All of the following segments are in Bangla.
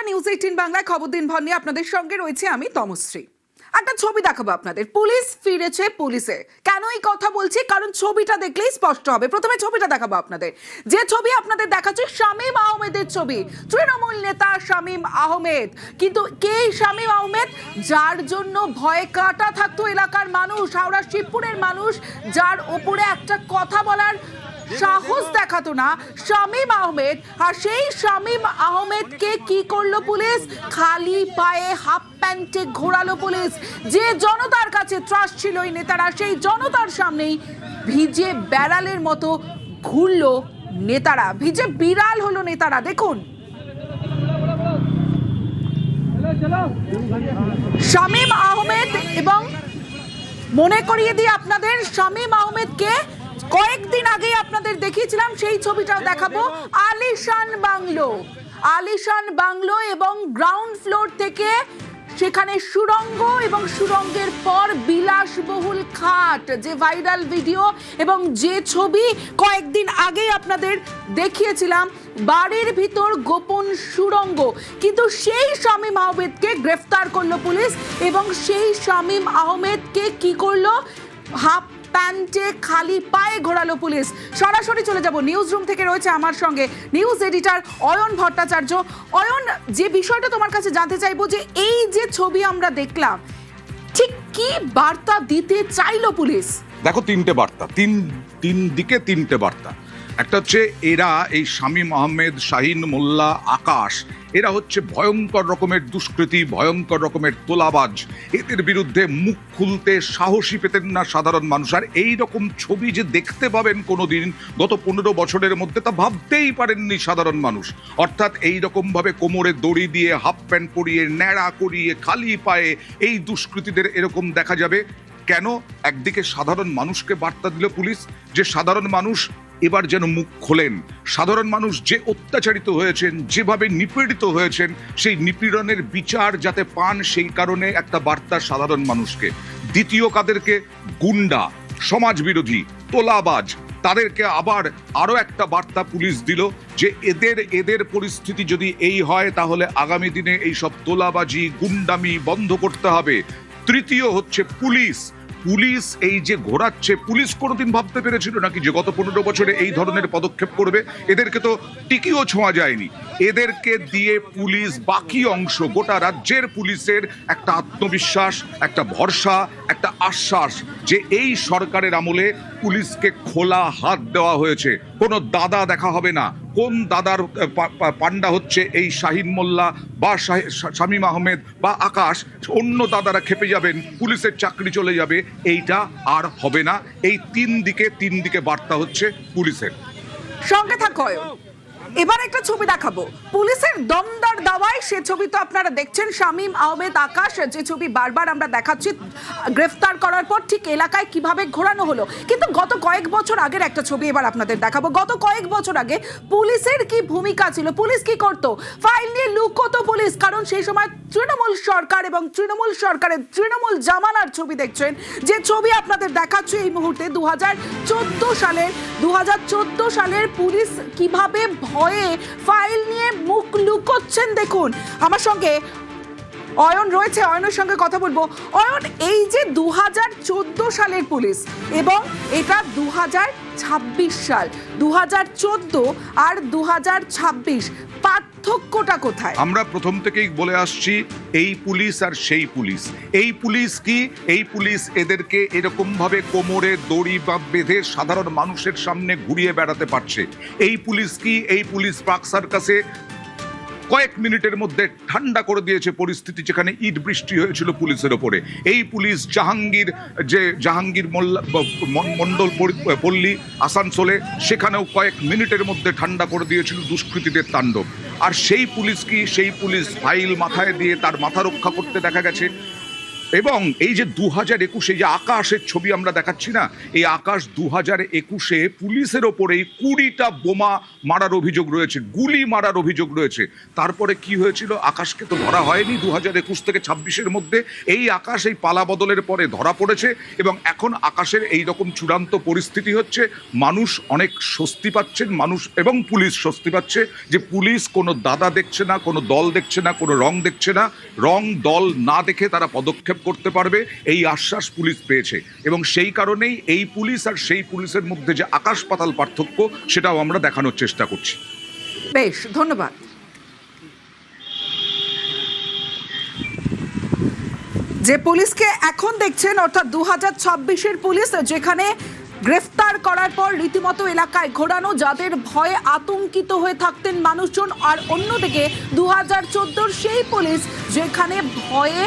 নমস্কার, নিউজ 18 বাংলায় খবর দিন ভর নিয়ে আপনাদের সঙ্গে রয়েছে আমি তমশ্রী। একটা ছবি দেখাবো আপনাদের। পুলিশ ফিরেছে পুলিশে। কেন এই কথা বলছি? কারণ ছবিটা দেখলেই স্পষ্ট হবে। প্রথমে ছবিটা দেখাবো আপনাদের। যে ছবি আপনাদের দেখাচ্ছি শামীম আহমেদের ছবি। তৃণমূল নেতা শামীম আহমেদ। কিন্তু কে শামীম আহমেদ? যার জন্য ভয়ে কাটা থাকতো এলাকার মানুষ, হাওড়া শিবপুরের মানুষ, যার ওপরে একটা কথা বলার সাহস দেখাতো না শামীম আহমেদ। আর সেই শামীম আহমেদকে কি করলো পুলিশ? খালি পায়ে হাফ প্যান্টে ঘোরালো পুলিশ। যে জনতার কাছে ত্রাস ছিল এই নেতারা, সেই জনতার সামনেই ভিজে বেড়ালের মতো ঘুরলো নেতারা, ভিজে বিড়াল হলো নেতারা। দেখুন শামীম আহমেদ, এবং মনে করিয়ে দিয়ে আপনাদের শামীম আহমেদকে কয়েকদিন আগে আপনাদের দেখিয়েছিলাম, সেই ছবিটাও দেখাবো। আলিশান বাংলো এবং গ্রাউন্ড ফ্লোর থেকে সেখানে সুড়ঙ্গ, এবং সুড়ঙ্গের পর বিলাসবহুল খাট। যে ভাইরাল ভিডিও এবং যে ছবি কয়েকদিন আগে আপনাদের দেখিয়েছিলাম, বাড়ির ভিতর গোপন সুড়ঙ্গ। কিন্তু সেই শামীম আহমেদকে গ্রেফতার করলো পুলিশ, এবং সেই শামীম আহমেদকে কি করলো? হাফ প্যান্টে খালি পায়ে ঘোরালো পুলিশ। সরাসরি চলে যাব নিউজ রুম থেকে, রয়েছে আমার সঙ্গে নিউজ এডিটর অয়ন ভট্টাচার্য। অয়ন, যে বিষয়টা তোমার কাছে জানতে চাইবো, যে এই যে ছবি আমরা দেখলাম, ঠিক কি বার্তা দিতে চাইলো পুলিশ? দেখো, তিনটে বার্তা, তিন দিকে তিনটে বার্তা। একটা হচ্ছে এরা, এই শামীম আহমেদ, শাহিন মোল্লা, আকাশ, এরা হচ্ছে ভয়ঙ্কর রকমের দুষ্কৃতী, ভয়ঙ্কর রকমের তোলাবাজ। এদের বিরুদ্ধে মুখ খুলতে সাহসী পেতেন না সাধারণ মানুষ। আর এই রকম ছবি যে দেখতে পাবেন কোনোদিন গত 15 বছরের মধ্যে, তা ভাবতেই পারেননি সাধারণ মানুষ। অর্থাৎ এই রকমভাবে কোমরে দড়ি দিয়ে, হাফ প্যান্ট পরিয়ে, ন্যাড়া করিয়ে, খালি পায়ে এই দুষ্কৃতীদের এরকম দেখা যাবে কেন? একদিকে সাধারণ মানুষকে বার্তা দিল পুলিশ যে সাধারণ মানুষ এবার যেন মুখ খোলেন। সাধারণ মানুষ যে অত্যাচারিত হয়েছেন, যেভাবে নিপীড়িত হয়েছেন, সেই নিপীড়নের বিচার যাতে পান, সেই কারণে একটা বার্তা সাধারণ মানুষকে। দ্বিতীয়, কাদেরকে? গুন্ডা, সমাজবিরোধী, তোলাবাজ, তাদেরকে আবার আরো একটা বার্তা পুলিশ দিল যে এদের পরিস্থিতি যদি এই হয়, তাহলে আগামী দিনে এই সব তোলাবাজি, গুন্ডামি বন্ধ করতে হবে। তৃতীয় হচ্ছে পুলিশ এই যে ঘোরাচ্ছে, পুলিশ কোনোদিন ভাবতে পেরেছিল নাকি যে গত 15 বছরে এই ধরনের পদক্ষেপ করবে? এদেরকে তো টিকিও ছোঁয়া যায়নি। এদেরকে দিয়ে পুলিশ বাকি অংশ, গোটা রাজ্যের পুলিশের একটা আত্মবিশ্বাস, একটা ভরসা, একটা আশ্বাস যে এই সরকারের আমলে পুলিশকে খোলা হাত দেওয়া হয়েছে। কোনো দাদা দেখা হবে না। কোন দাদার পান্ডা হচ্ছে এই শাহিন মোল্লা বা শামীম আহমেদ বা আকাশ, অন্য দাদারা খেপে যাবেন, পুলিশের চাকরি চলে যাবে, এইটা আর হবে না। এই তিন দিকে বার্তা হচ্ছে পুলিশের। সঙ্গে থাকো। এবার একটা ছবি দেখাবো পুলিশের দমদার দাওয়ায়। সে ছবি তো আপনারা দেখছেন, শামীম আহমেদ, আকাশ, যে ছবি বারবার আমরা দেখাচ্ছি গ্রেফতার করার পর ঠিক এলাকায় কিভাবে ঘোরানো হলো। কিন্তু গত কয়েক বছর আগের একটা ছবি এবার আপনাদের দেখাবো। গত কয়েক বছর আগে পুলিশের কি ভূমিকা ছিল? পুলিশ কি করতো? ফাইল নিয়ে লুকোতো পুলিশ, কারণ সেই সময় তৃণমূল সরকার এবং তৃণমূল সরকারের তৃণমূল জামানার ছবি দেখছেন। যে ছবি আপনাদের দেখাচ্ছি এই মুহূর্তে 2014 সালের পুলিশ কিভাবে ভয়ে ফাইল নিয়ে মুখ লুকোচ্ছেন দেখুন। আমার সঙ্গে অয়ন রয়েছে, অয়নের সঙ্গে কথা বলবো। অয়ন, এই যে 2014 সালের পুলিশ এবং এটা 2026 সাল, 2014 আর 2026, পার্থক্যটা কোথায়? আমরা প্রথম থেকেই বলে আসছি, এই পুলিশ আর সেই পুলিশ। এই পুলিশ কি? এই পুলিশ এদেরকে এরকম ভাবে কোমরে দড়ি বা বেঁধে সাধারণ মানুষের সামনে ঘুরিয়ে বেড়াতে পারছে। এই পুলিশ কি? এই পুলিশ পাক সার্কাসে কয়েক মিনিটের মধ্যে ঠান্ডা করে দিয়েছে পরিস্থিতি, যেখানে ইট বৃষ্টি হয়েছিল পুলিশের ওপরে। এই পুলিশ জাহাঙ্গীর মন্ডল পল্লী আসানসোলে, সেখানেও কয়েক মিনিটের মধ্যে ঠান্ডা করে দিয়েছিল দুষ্কৃতীদের তাণ্ডব। আর সেই পুলিশ কি? সেই পুলিশ ফাইল মাথায় দিয়ে তার মাথা রক্ষা করতে দেখা গেছে। এবং এই যে 2021 যে আকাশের ছবি আমরা দেখাচ্ছি না, এই আকাশ 2021 পুলিশের ওপরেই 20টা বোমা মারার অভিযোগ রয়েছে, গুলি মারার অভিযোগ রয়েছে। তারপরে কি হয়েছিল? আকাশকে তো ধরা হয়নি 2021 থেকে 26-এর মধ্যে। এই আকাশ এই পালা বদলের পরে ধরা পড়েছে এবং এখন আকাশের এই রকম চূড়ান্ত পরিস্থিতি হচ্ছে। মানুষ অনেক স্বস্তি পাচ্ছেন, মানুষ এবং পুলিশ স্বস্তি পাচ্ছে যে পুলিশ কোনো দাদা দেখছে না, কোনো দল দেখছে না, কোনো রং দেখছে না, রং দল না দেখে তারা পদক্ষেপ করতে পারবে, এই আশ্বাস পুলিশ পেয়েছে। এবং সেই কারণেই এই পুলিশ আর সেই পুলিশের মধ্যে যে আকাশ পাতাল পার্থক্য, সেটাও আমরা দেখানোর চেষ্টা করছি। বেশ, ধন্যবাদ। যে পুলিশকে এখন দেখছেন, অর্থাৎ 2026-এর পুলিশ, যেখানে গ্রেফতার করার পর রীতিমতো এলাকায় ঘোরানো, যাদের ভয়ে আতঙ্কিত হয়ে থাকতেন মানুষজন, আর অন্যদিকে 2014-র সেই পুলিশ যেখানে ভয়ে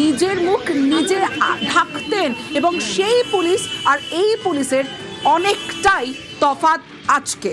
নিজের মুখ নিজে ঢাকতেন, এবং সেই পুলিশ আর এই পুলিশের অনেকটাই তফাৎ আজকে।